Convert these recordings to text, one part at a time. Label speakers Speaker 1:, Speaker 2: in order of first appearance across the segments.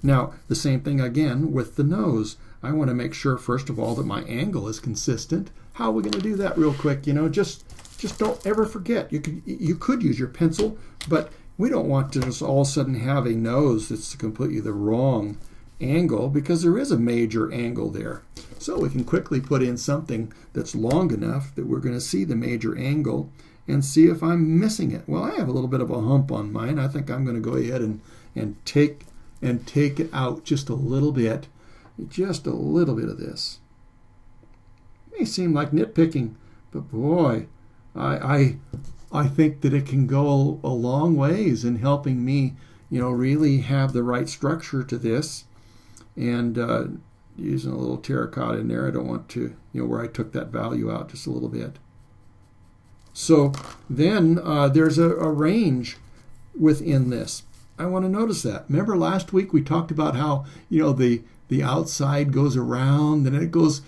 Speaker 1: Now, the same thing again with the nose. I want to make sure, first of all, that my angle is consistent. How are we going to do that real quick? Just don't ever forget. You could use your pencil, but we don't want to just all of a sudden have a nose that's completely the wrong angle, because there is a major angle there. So we can quickly put in something that's long enough that we're going to see the major angle and see if I'm missing it. Well, I have a little bit of a hump on mine. I think I'm going to go ahead and take it out just a little bit. Just a little bit of this. It may seem like nitpicking, but boy, I think that it can go a long ways in helping me, really have the right structure to this. And using a little terracotta in there, I don't want to, where I took that value out just a little bit. So then there's a range within this. I want to notice that. Remember last week we talked about how, the outside goes around, and it goes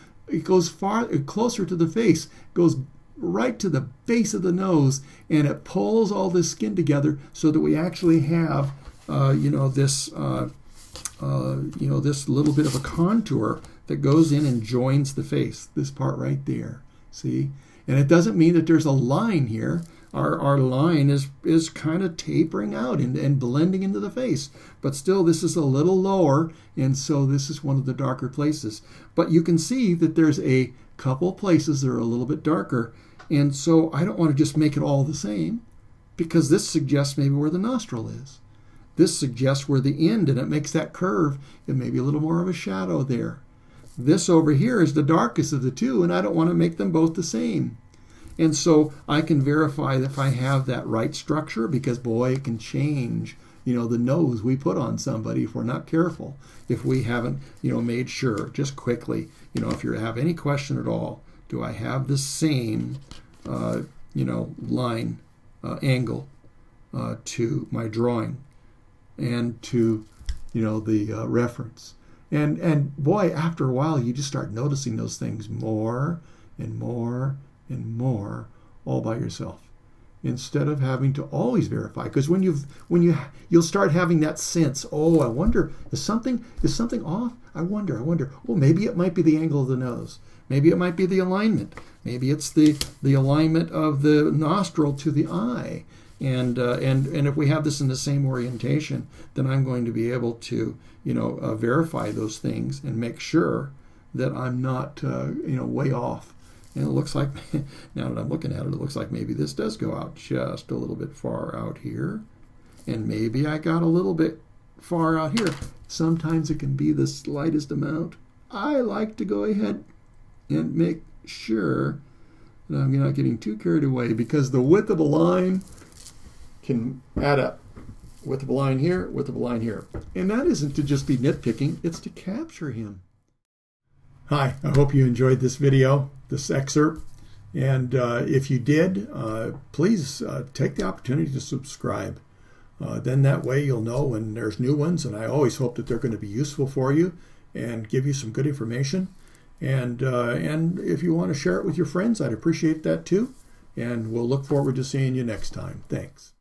Speaker 1: far closer to the face, goes right to the base of the nose, and it pulls all this skin together so that we actually have, this little bit of a contour that goes in and joins the face. This part right there, see? And it doesn't mean that there's a line here. Our line is kind of tapering out and blending into the face. But still, this is a little lower, and so this is one of the darker places. But you can see that there's a couple places that are a little bit darker, and so I don't want to just make it all the same, because this suggests maybe where the nostril is. This suggests where the end, and it makes that curve, and maybe a little more of a shadow there. This over here is the darkest of the two, and I don't want to make them both the same. And so I can verify if I have that right structure, because boy, it can change, the nose we put on somebody if we're not careful, if we haven't, made sure. Just quickly, if you have any question at all, do I have the same, line, angle to my drawing and to, the reference? And boy, after a while, you just start noticing those things more and more and more all by yourself, instead of having to always verify. Because you'll start having that sense, I wonder, is something off? I wonder. Well, maybe it might be the angle of the nose. Maybe it might be the alignment. Maybe it's the alignment of the nostril to the eye. And if we have this in the same orientation, then I'm going to be able to, verify those things and make sure that I'm not, way off. And it looks like, now that I'm looking at it, it looks like maybe this does go out just a little bit far out here. And maybe I got a little bit far out here. Sometimes it can be the slightest amount. I like to go ahead and make sure that I'm not getting too carried away, because the width of a line can add up. Width of a line here, width of a line here. And that isn't to just be nitpicking, it's to capture him. Hi, I hope you enjoyed this video, this excerpt. And if you did, please take the opportunity to subscribe. Then that way you'll know when there's new ones, and I always hope that they're going to be useful for you and give you some good information. And if you want to share it with your friends, I'd appreciate that too. And we'll look forward to seeing you next time. Thanks.